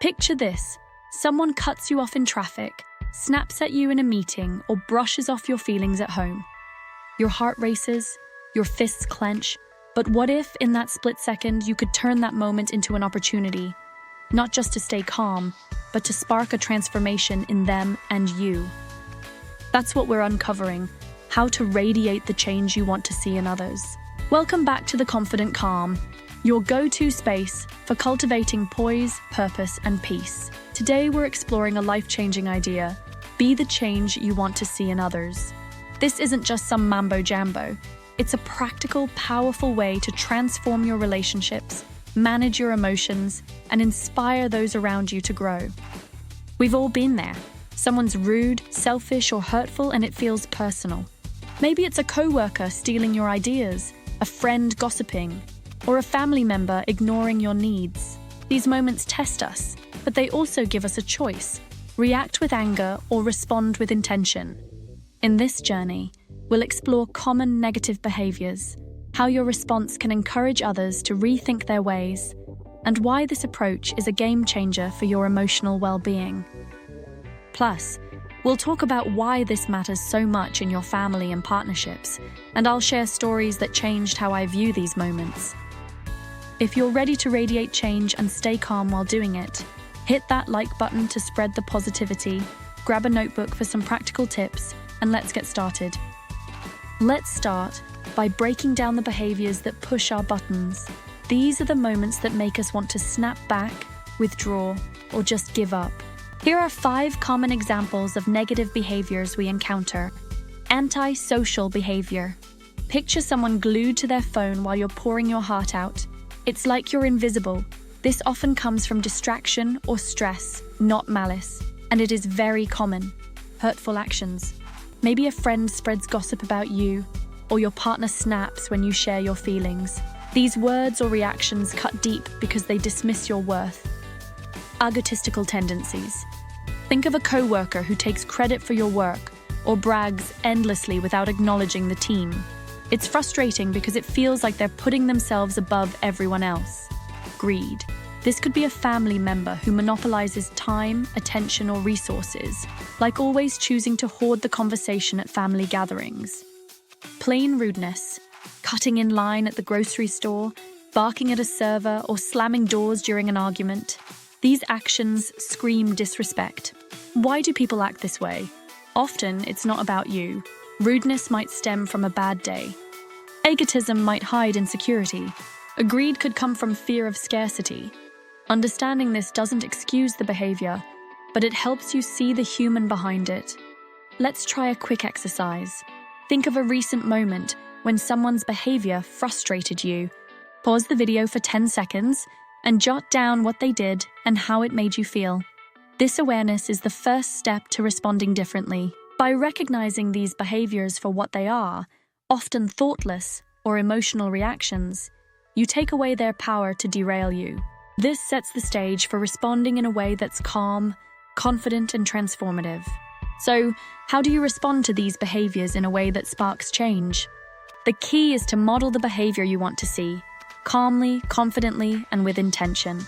Picture this. Someone cuts you off in traffic, snaps at you in a meeting, or brushes off your feelings at home. Your heart races, your fists clench, but what if, in that split second, you could turn that moment into an opportunity, not just to stay calm, but to spark a transformation in them and you? That's what we're uncovering, how to radiate the change you want to see in others. Welcome back to The Confident Calm, your go-to space for cultivating poise, purpose, and peace. Today, we're exploring a life-changing idea: be the change you want to see in others. This isn't just some mambo-jambo. It's a practical, powerful way to transform your relationships, manage your emotions, and inspire those around you to grow. We've all been there. Someone's rude, selfish, or hurtful, and it feels personal. Maybe it's a coworker stealing your ideas, a friend gossiping, or a family member ignoring your needs. These moments test us, but they also give us a choice: react with anger or respond with intention. In this journey, we'll explore common negative behaviors, how your response can encourage others to rethink their ways, and why this approach is a game changer for your emotional well-being. Plus, we'll talk about why this matters so much in your family and partnerships, and I'll share stories that changed how I view these moments. If you're ready to radiate change and stay calm while doing it, hit that like button to spread the positivity, grab a notebook for some practical tips, and let's get started. Let's start by breaking down the behaviors that push our buttons. These are the moments that make us want to snap back, withdraw, or just give up. Here are 5 common examples of negative behaviors we encounter. Anti-social behavior. Picture someone glued to their phone while you're pouring your heart out. It's like you're invisible. This often comes from distraction or stress, not malice, and it is very common. Hurtful actions. Maybe a friend spreads gossip about you, or your partner snaps when you share your feelings. These words or reactions cut deep because they dismiss your worth. Egotistical tendencies. Think of a coworker who takes credit for your work or brags endlessly without acknowledging the team. It's frustrating because it feels like they're putting themselves above everyone else. Greed. This could be a family member who monopolizes time, attention, or resources, like always choosing to hoard the conversation at family gatherings. Plain rudeness. Cutting in line at the grocery store, barking at a server, or slamming doors during an argument. These actions scream disrespect. Why do people act this way? Often, it's not about you. Rudeness might stem from a bad day. Egotism might hide insecurity. Greed could come from fear of scarcity. Understanding this doesn't excuse the behavior, but it helps you see the human behind it. Let's try a quick exercise. Think of a recent moment when someone's behavior frustrated you. Pause the video for 10 seconds and jot down what they did and how it made you feel. This awareness is the first step to responding differently. By recognizing these behaviors for what they are, often thoughtless or emotional reactions, you take away their power to derail you. This sets the stage for responding in a way that's calm, confident, and transformative. So, how do you respond to these behaviors in a way that sparks change? The key is to model the behavior you want to see, calmly, confidently, and with intention.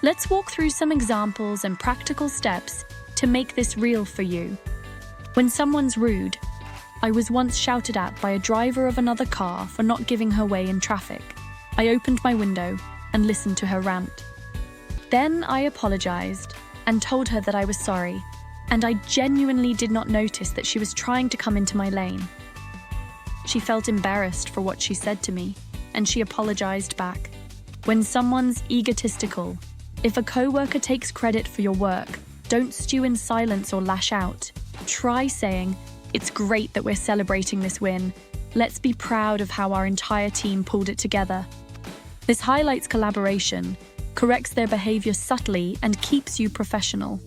Let's walk through some examples and practical steps to make this real for you. When someone's rude, I was once shouted at by a driver of another car for not giving her way in traffic. I opened my window and listened to her rant. Then I apologized and told her that I was sorry, and I genuinely did not notice that she was trying to come into my lane. She felt embarrassed for what she said to me, and she apologized back. When someone's egotistical, if a coworker takes credit for your work, don't stew in silence or lash out. Try saying, "It's great that we're celebrating this win. Let's be proud of how our entire team pulled it together." This highlights collaboration, corrects their behavior subtly, and keeps you professional.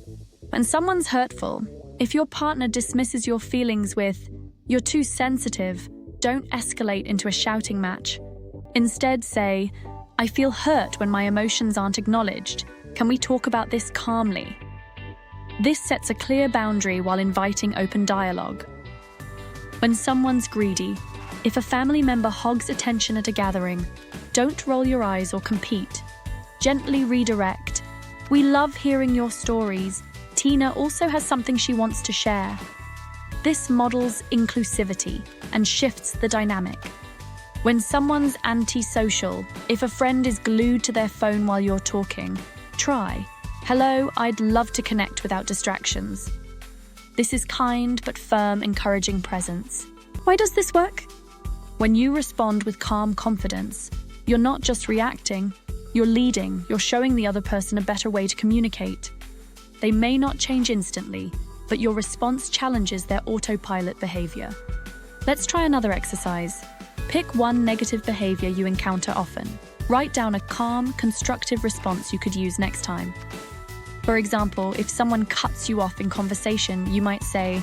When someone's hurtful, if your partner dismisses your feelings with, "You're too sensitive," don't escalate into a shouting match. Instead say, "I feel hurt when my emotions aren't acknowledged. Can we talk about this calmly?" This sets a clear boundary while inviting open dialogue. When someone's greedy, If a family member hogs attention at a gathering, don't roll your eyes or compete. Gently redirect. We love hearing your stories. Tina also has something she wants to share. This models inclusivity and shifts the dynamic. When someone's antisocial, if a friend is glued to their phone while you're talking, try, "Hello, I'd love to connect without distractions." This is kind but firm, encouraging presence. Why does this work? When you respond with calm confidence, you're not just reacting, you're leading, you're showing the other person a better way to communicate. They may not change instantly, but your response challenges their autopilot behavior. Let's try another exercise. Pick one negative behavior you encounter often. Write down a calm, constructive response you could use next time. For example, if someone cuts you off in conversation, you might say,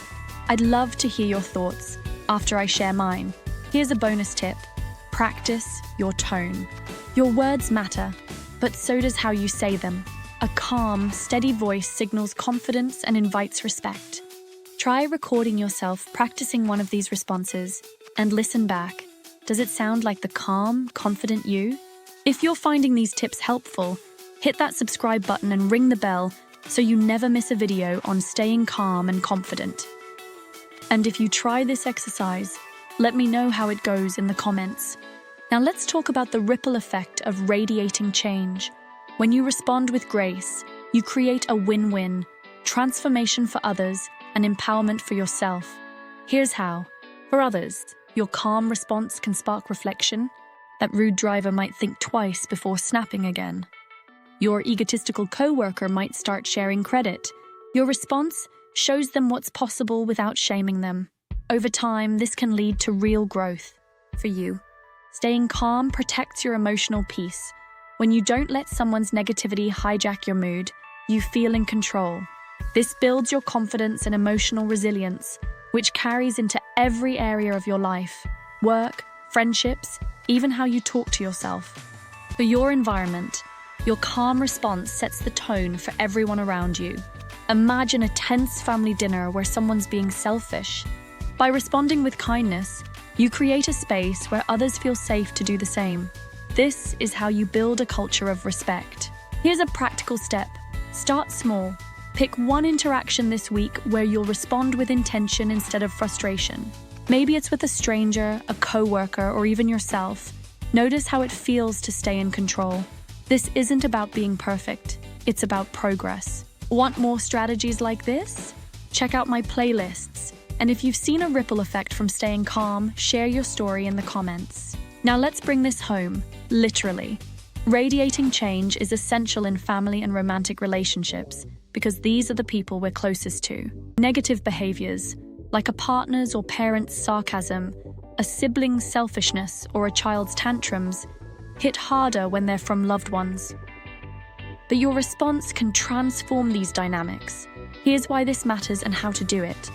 "I'd love to hear your thoughts after I share mine." Here's a bonus tip. Practice your tone. Your words matter, but so does how you say them. A calm, steady voice signals confidence and invites respect. Try recording yourself practicing one of these responses and listen back. Does it sound like the calm, confident you? If you're finding these tips helpful, hit that subscribe button and ring the bell so you never miss a video on staying calm and confident. And if you try this exercise, let me know how it goes in the comments. Now let's talk about the ripple effect of radiating change. When you respond with grace, you create a win-win, transformation for others and empowerment for yourself. Here's how. For others, your calm response can spark reflection. That rude driver might think twice before snapping again. Your egotistical coworker might start sharing credit. Your response shows them what's possible without shaming them. Over time, this can lead to real growth. For you, staying calm protects your emotional peace. When you don't let someone's negativity hijack your mood, you feel in control. This builds your confidence and emotional resilience, which carries into every area of your life: work, friendships, even how you talk to yourself. For your environment, your calm response sets the tone for everyone around you. Imagine a tense family dinner where someone's being selfish. By responding with kindness, you create a space where others feel safe to do the same. This is how you build a culture of respect. Here's a practical step. Start small. Pick one interaction this week where you'll respond with intention instead of frustration. Maybe it's with a stranger, a coworker, or even yourself. Notice how it feels to stay in control. This isn't about being perfect. It's about progress. Want more strategies like this? Check out my playlists. And if you've seen a ripple effect from staying calm, share your story in the comments. Now let's bring this home, literally. Radiating change is essential in family and romantic relationships because these are the people we're closest to. Negative behaviors, like a partner's or parent's sarcasm, a sibling's selfishness, or a child's tantrums, hit harder when they're from loved ones. But your response can transform these dynamics. Here's why this matters and how to do it.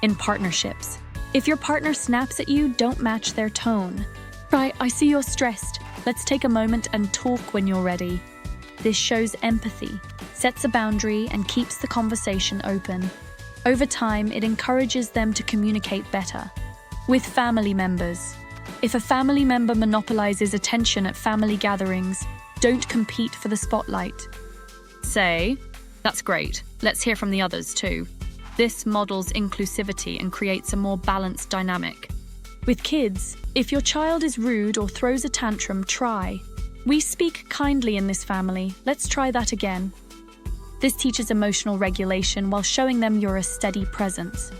In partnerships, if your partner snaps at you, don't match their tone. Try, "I see you're stressed. Let's take a moment and talk when you're ready." This shows empathy, sets a boundary, and keeps the conversation open. Over time, it encourages them to communicate better. With family members, if a family member monopolizes attention at family gatherings, don't compete for the spotlight. Say, "That's great. Let's hear from the others too." This models inclusivity and creates a more balanced dynamic. With kids, if your child is rude or throws a tantrum, try, "We speak kindly in this family. Let's try that again." This teaches emotional regulation while showing them you're a steady presence.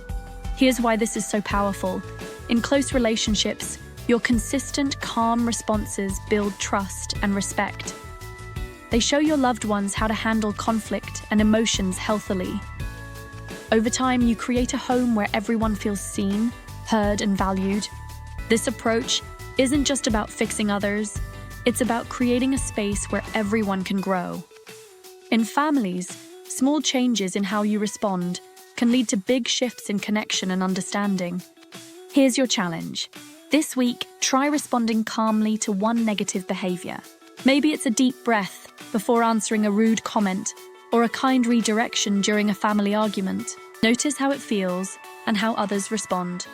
Here's why this is so powerful. In close relationships, your consistent, calm responses build trust and respect. They show your loved ones how to handle conflict and emotions healthily. Over time, you create a home where everyone feels seen, heard, and valued. This approach isn't just about fixing others, it's about creating a space where everyone can grow. In families, small changes in how you respond can lead to big shifts in connection and understanding. Here's your challenge. This week, try responding calmly to one negative behavior. Maybe it's a deep breath before answering a rude comment or a kind redirection during a family argument. Notice how it feels and how others respond.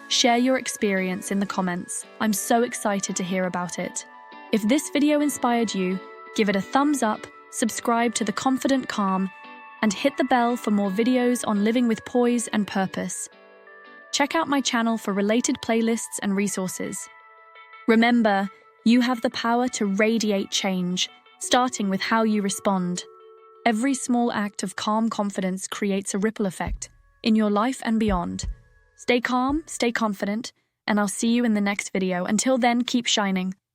Share your experience in the comments. I'm so excited to hear about it. If this video inspired you, give it a thumbs up, subscribe to The Confident Calm, and hit the bell for more videos on living with poise and purpose. Check out my channel for related playlists and resources. Remember, you have the power to radiate change, starting with how you respond. Every small act of calm confidence creates a ripple effect in your life and beyond. Stay calm, stay confident, and I'll see you in the next video. Until then, keep shining.